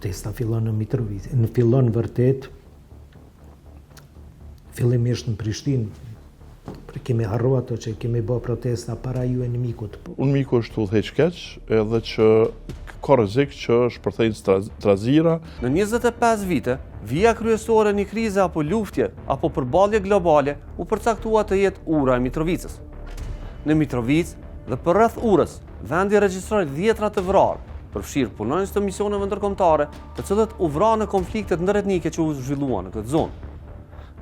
Protesta fillon në Mitrovica. Në fillon vërtet, fillimisht në Prishtinë, kemi harru ato që kemi bë protesta para ju e në mikut. Unë miku është udhëheq keq, edhe që ka rrezik që shpërthejnë trazira. Në 25 vite, vija kryesore një krize apo luftje apo përballje globale u përcaktua të jetë ura e Mitrovicës. Në Mitrovicë dhe për rreth urës, vendi regjistroi dhjetra të vrarë, përfshirë punonjës të misioneve ndërkombëtare, të cilët u vranë në konfliktet ndëretnike që u zhvilluan në këtë zonë.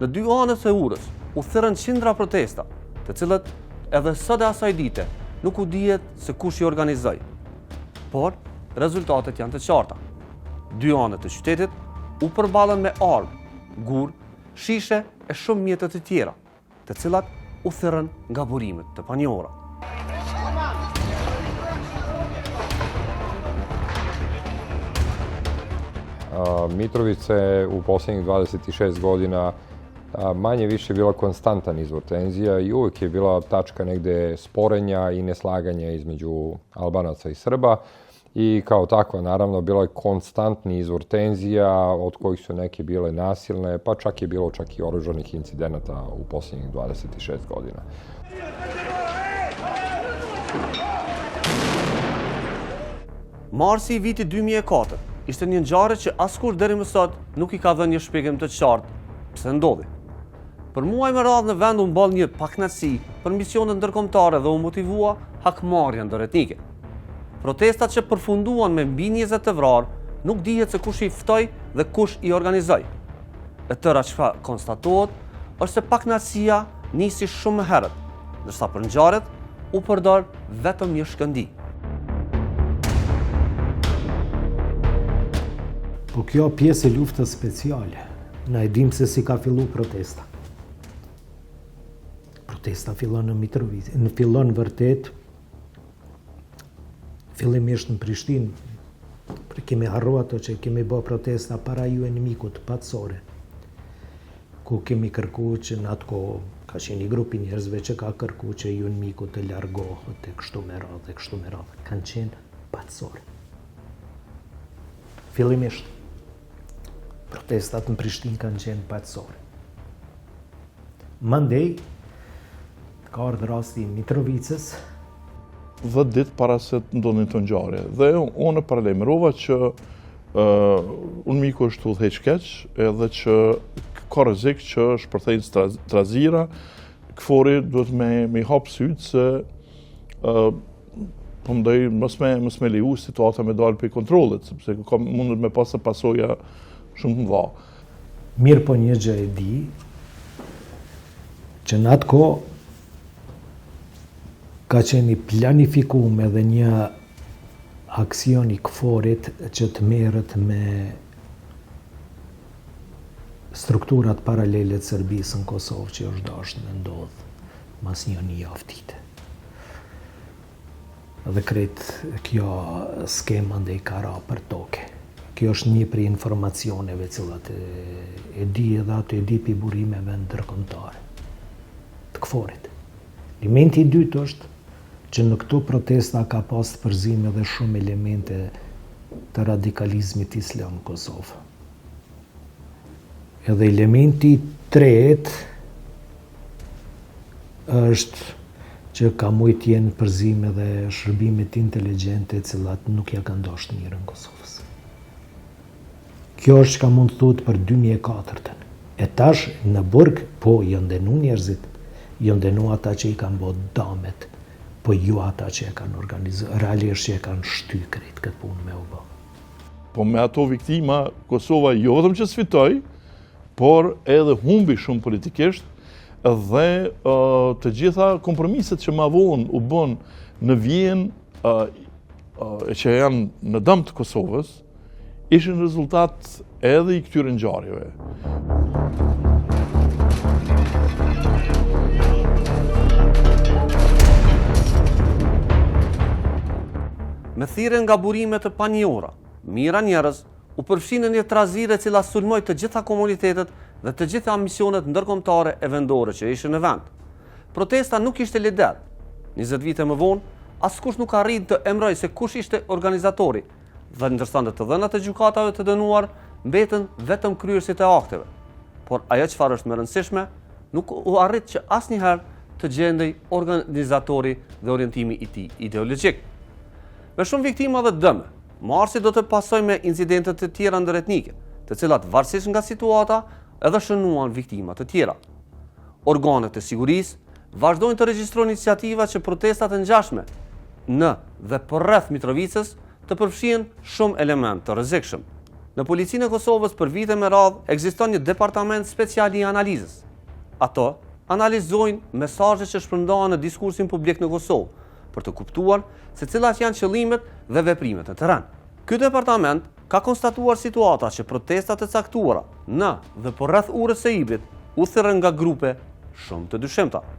Në dy anët e urës u thërën qindra protesta, të cilët edhe sot e asaj dite nuk u dihet se kush i organizoi. Por rezultatet janë të qarta. Dy anët e qytetit u përballen me armë, gur, shishe e shumë mjete të tjera, të cilat u thërën nga burimet të panjohura. Mitrovica u posljednjih 26 godina manje više bila konstantan izvor tenzija i uvijek je bila tačka negde sporenja i neslaganja između Albanaca i Srba i kao takva naravno bila je konstantni izvor tenzija od kojih su neke bile nasilne, pa čak je bilo čak i oružanih incidenata u posljednjih 26 godina. Marsi i vitit 2004 ishte një ngjarje që askush deri më sot nuk i ka dhënë një shpjegim të qartë pse ndodhi. Për muaj me radhë në vend u mboll një pakënaqësi për misionet ndërkombëtare dhe u motivua hakmarrja ndërretnike. Protestat që përfunduan me mbi 20 të vrarë nuk dihet se kush i ftoi dhe kush i organizoi. E tëra çfarë konstatohet është se pakënaqësia nisi shumë herët, ndërsa për ngjarjet u përdor vetëm një shkëndi. Po kjo pjesë e luftës speciale. Na e dim se si ka fillu protesta. Protesta fillon në Mitrovica. Në fillon vërtet, fillimisht në Prishtinë, kemi harru ato që kemi bë protesta para ju e në mikut patësore, ku kemi kërku që në atë kohë, ka qenë një grupi njerëzve që ka kërku që ju në mikut të largohet e kështu me radhë. Kanë qenë patësore. Fillimisht, protestat në Prishtinë kanë qenë patësore. Mandej, ka ardhur rasti i Mitrovicës. 10 ditë para se të ndodhin të ngjarje. Dhe unë paralajmërova që unë miku është udhëheq keq, edhe që ka rrezik që shpërthejnë trazira, këfori duhet me hap sytë se po mendoj mos me leju situata me dalë për kontrollit, sepse mundet me pasë pasoja shumë të mëdha. Mirë po një gjë e di, që në atë kohë ka qenë i planifikuar edhe një aksion i këforit që të merret me strukturat paralele të Serbisë në Kosovë që është dashur të ndodhë mas një javë. Dhe krejt kjo skema ndej ka ra për toke. Kjo është një prej informacioneve cilat e di edhe ato e di pi burimeve ndërkombëtare të këforit. Elementi i dytë është që në këto protesta ka pas të përzim edhe shumë elemente të radikalizmit islam në Kosovë. Edhe elementi i tretë është që ka mujt jenë përzim edhe shërbimet inteligjente cilat nuk ja kanë dashur mirën Kosovës. Kjo është që ka mund të thuhet për 2004-ën. E tash në burg, po janë ndenu njerëzit, janë ndenu ata që i kanë bërë damet, po ju ata që e kanë organizuar, realisht që e kanë shty krejt këtë punë me u bë. Po me ato viktima, Kosova jo vetëm që sfitoi, por edhe humbi shumë politikisht, dhe të gjitha kompromiset që ma vonë u bën në Vjenë që janë në dëm të Kosovës, ishin rezultat edhe i këtyre ngjarjeve. Me thirrje nga burime të panjohura, mira njerëz u përfshin në një trazire e cila sulmoi të gjitha komunitetet dhe të gjitha misionet ndërkombëtare e vendore që ishin në vend. Protesta nuk ishte ledet. 20 vite më vonë, askush nuk arrit të emroj se kush ishte organizatori dhe ndërsa të dhënat e gjykatave të dënuar mbeten vetëm kryerësit e akteve. Por ajo çfarë është më rëndësishme, nuk u arrit që asnjëherë të gjendej organizatori dhe orientimi i tij ideologjik. Me shumë viktima dhe dëme, marsi do të pasojë me incidente të tjera ndëretnike, të cilat varësisht nga situata edhe shënuan viktima të tjera. Organet e sigurisë vazhdojnë të regjistrojnë iniciativa që protestat e ngjashme në dhe përreth Mitrovicës të përfshihen shumë element të rrezikshëm. Në Policinë e Kosovës për vite me radhë ekziston një departament special i analizës. Ato analizojnë mesazhet që shpërndahen në diskursin publik në Kosovë për të kuptuar se cilat janë qëllimet dhe veprimet në terren. Ky departament ka konstatuar situata që protestat e caktuara në dhe përreth urës së Ibrit u thirrën nga grupe shumë të dyshimta.